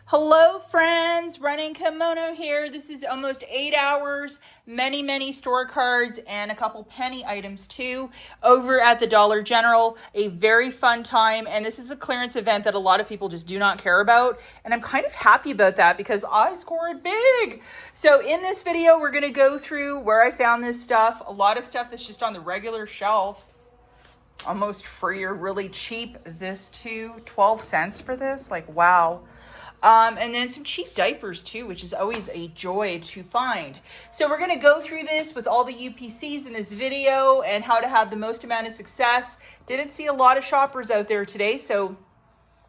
Hello friends, Running Kimono here. This is almost 8 hours, many store cards, and a couple penny items too over at the Dollar General. A very fun time, and this is a clearance event that a lot of people just do not care about, and I'm kind of happy about that because I scored big. So in this video, we're going to go through where I found this stuff, a lot of stuff that's just on the regular shelf, almost free or really cheap. This too, 12 cents for this, like wow. And then some cheap diapers too, which is always a joy to find. So we're going to go through this with all the UPCs in this video and how to have the most amount of success. Didn't see a lot of shoppers out there today, so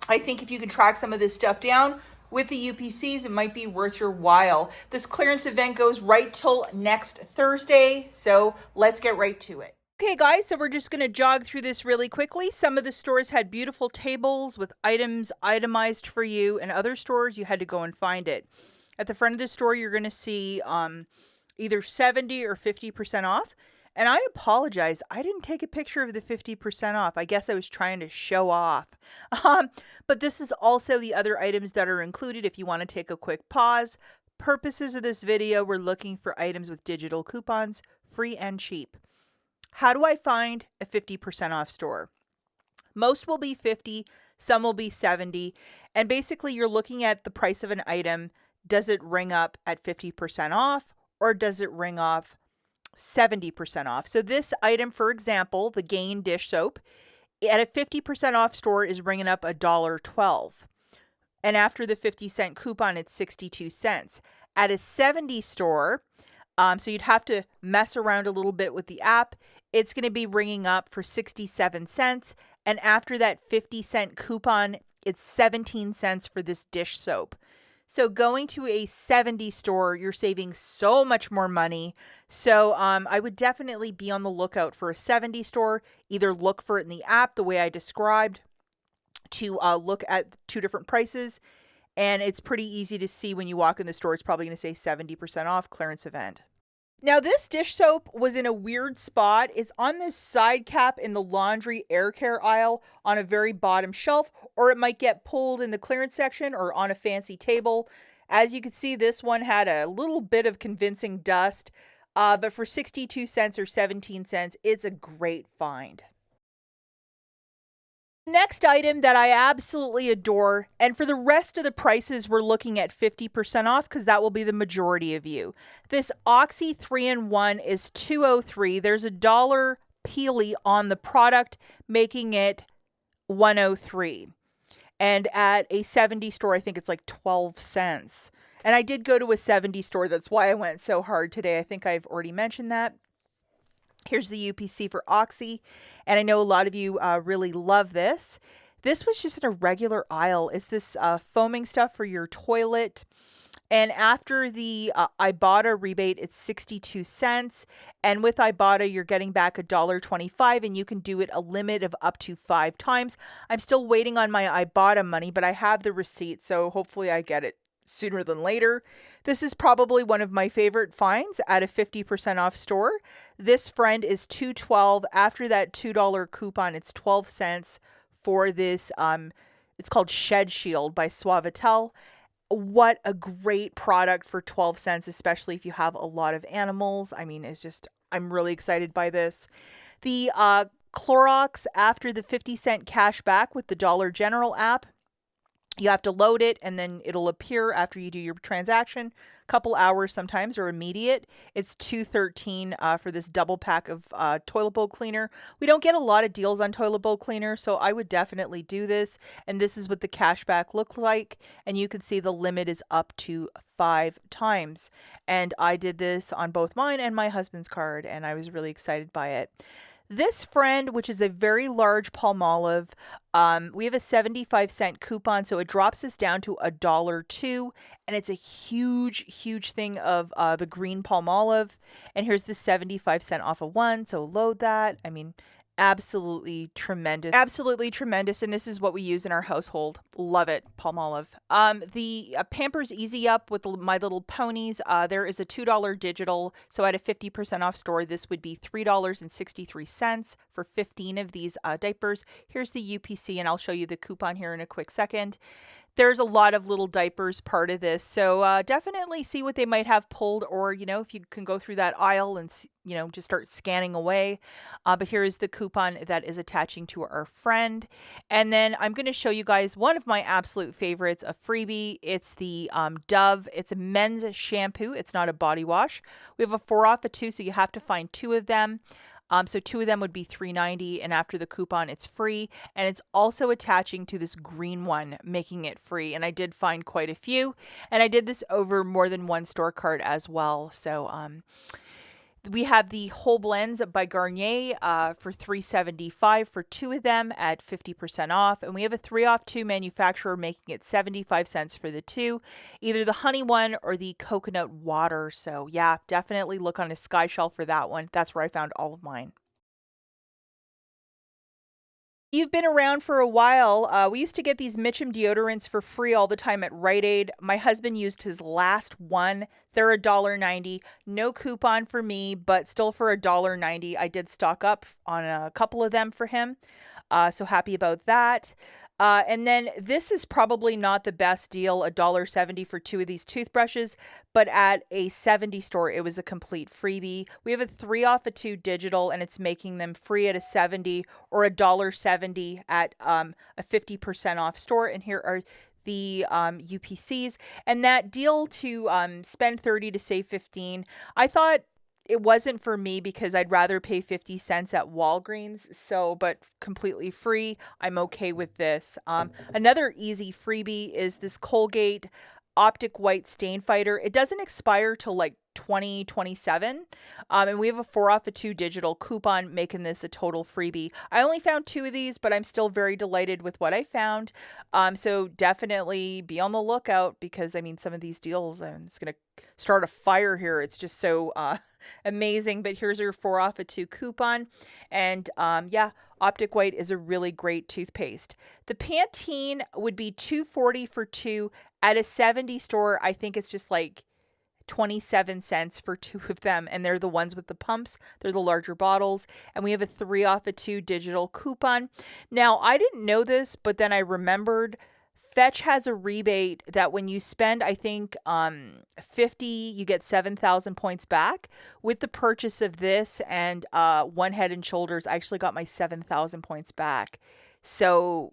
I think if you can track some of this stuff down with the UPCs, it might be worth your while. This clearance event goes right till next Thursday, so let's get right to it. Okay guys, so we're just going to jog through this really quickly. Some of the stores had beautiful tables with items itemized for you, and other stores you had to go and find it. At the front of the store, you're going to see either 70 or 50% off. And I apologize, I didn't take a picture of the 50% off. I guess I was trying to show off. But this is also the other items that are included if you want to take a quick pause. Purposes of this video, we're looking for items with digital coupons, free and cheap. How do I find a 50% off store? Most will be 50, some will be 70, and basically you're looking at the price of an item. Does it ring up at 50% off, or does it ring off 70% off? So this item, for example, the Gain dish soap, at a 50% off store is ringing up $1.12. And after the 50-cent coupon, it's 62 cents. At a 70 store, so you'd have to mess around a little bit with the app, it's going to be ringing up for 67 cents. And after that 50-cent coupon, it's 17 cents for this dish soap. So going to a 70 store, you're saving so much more money. So I would definitely be on the lookout for a 70 store. Either look for it in the app the way I described, to look at two different prices. And it's pretty easy to see when you walk in the store, it's probably going to say 70% off clearance event. Now this dish soap was in a weird spot. It's on this side cap in the laundry air care aisle on a very bottom shelf, or it might get pulled in the clearance section or on a fancy table. As you can see, this one had a little bit of convincing dust, but for 62 cents or 17 cents, it's a great find. Next item that I absolutely adore, and for the rest of the prices, we're looking at 50% off because that will be the majority of you. This Oxy 3-in-1 is $2.03. There's $1 Peely on the product, making it $1.03. And at a 70 store, I think it's like 12 cents. And I did go to a 70 store. That's why I went so hard today. I think I've already mentioned that. Here's the UPC for Oxy, and I know a lot of you really love this. This was just in a regular aisle. It's this foaming stuff for your toilet, and after the IBOTTA rebate, it's 62 cents, and with IBOTTA, you're getting back $1.25, and you can do it a limit of up to 5 times. I'm still waiting on my IBOTTA money, but I have the receipt, so hopefully I get it sooner than later. This is probably one of my favorite finds at a 50% off store. This friend is $2.12. After that $2 coupon, it's 12 cents for this. It's called Shed Shield by Suavitel. What a great product for 12 cents, especially if you have a lot of animals. I mean, it's just, I'm really excited by this. The Clorox, after the 50-cent cash back with the Dollar General app, you have to load it, and then it'll appear after you do your transaction. A couple hours sometimes, or immediate. It's $2.13 for this double pack of toilet bowl cleaner. We don't get a lot of deals on toilet bowl cleaner, so I would definitely do this. And this is what the cashback looks like. And you can see the limit is up to 5 times. And I did this on both mine and my husband's card, and I was really excited by it. This friend, which is a very large Palmolive, we have a 75-cent coupon, so it drops us down to $1.02, and it's a huge thing of the green Palmolive. And here's the 75-cent off of one, so load that. I mean, absolutely tremendous. Absolutely tremendous, and this is what we use in our household. Love it, Palmolive. The Pampers Easy Up with My Little Ponies, there is a $2 digital, so at a 50% off store, this would be $3.63 for 15 of these diapers. Here's the UPC, and I'll show you the coupon here in a quick second. there's a lot of little diapers part of this. So definitely see what they might have pulled, or, if you can go through that aisle and, just start scanning away. But here is the coupon that is attaching to our friend. And then I'm going to show you guys one of my absolute favorites, a freebie. It's the Dove. It's a men's shampoo. It's not a body wash. We have a 4 off of 2, so you have to find 2 of them. So 2 of them would be $3.90, and after the coupon, it's free. And it's also attaching to this green one, making it free. And I did find quite a few, and I did this over more than one store cart as well. So we have the Whole Blends by Garnier for $3.75 for 2 of them at 50% off. And we have a 3 off 2 manufacturer making it 75 cents for the 2, either the honey one or the coconut water. So yeah, definitely look on a Sky Shelf for that one. That's where I found all of mine. You've been around for a while. We used to get these Mitchum deodorants for free all the time at Rite Aid. My husband used his last one. They're $1.90. No coupon for me, but still for $1.90. I did stock up on a couple of them for him. So happy about that. And then this is probably not the best deal, $1.70 for 2 of these toothbrushes, but at a 70 store, it was a complete freebie. We have a 3 off of 2 digital, and it's making them free at a 70 or $1.70 at a 50% off store. And here are the UPCs. And that deal to spend 30 to save 15, I thought it wasn't for me because I'd rather pay 50 cents at Walgreens. So, but completely free, I'm okay with this. Another easy freebie is this Colgate Optic White Stain Fighter. It doesn't expire till like 2027. And we have a 4 off of 2 digital coupon making this a total freebie. I only found 2 of these, but I'm still very delighted with what I found. So definitely be on the lookout, because I mean, some of these deals, it's going to start a fire here. It's just so amazing. But here's your 4 off of 2 coupon. And yeah, Optic White is a really great toothpaste. The Pantene would be $2.40 for 2 at a 70 store. I think it's just like 27 cents for 2 of them, and they're the ones with the pumps. They're the larger bottles. And we have a 3 off of 2 digital coupon. Now, I didn't know this, but then I remembered Fetch has a rebate that when you spend, I think, 50, you get 7,000 points back. With the purchase of this and one Head and Shoulders, I actually got my 7,000 points back. So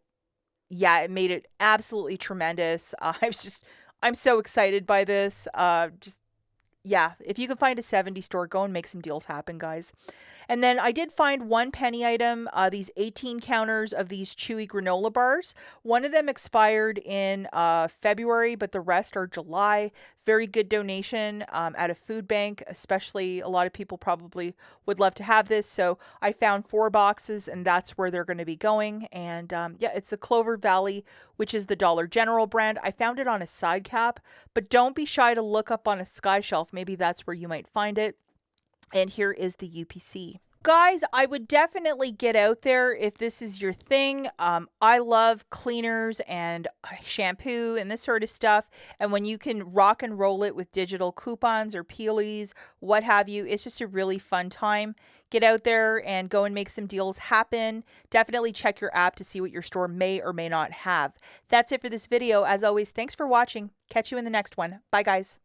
yeah, it made it absolutely tremendous. I'm so excited by this. Yeah, if you can find a 70 store, go and make some deals happen, guys. And then I did find one penny item, these 18 counters of these chewy granola bars. One of them expired in February, but the rest are July. Very good donation at a food bank, especially a lot of people probably would love to have this. So I found 4 boxes, and that's where they're going to be going. And yeah, it's the Clover Valley, which is the Dollar General brand. I found it on a side cap, but don't be shy to look up on a Sky Shelf. Maybe that's where you might find it. And here is the UPC. Guys, I would definitely get out there if this is your thing. I love cleaners and shampoo and this sort of stuff. And when you can rock and roll it with digital coupons or peelies, what have you, it's just a really fun time. Get out there and go and make some deals happen. Definitely check your app to see what your store may or may not have. That's it for this video. As always, thanks for watching. Catch you in the next one. Bye, guys.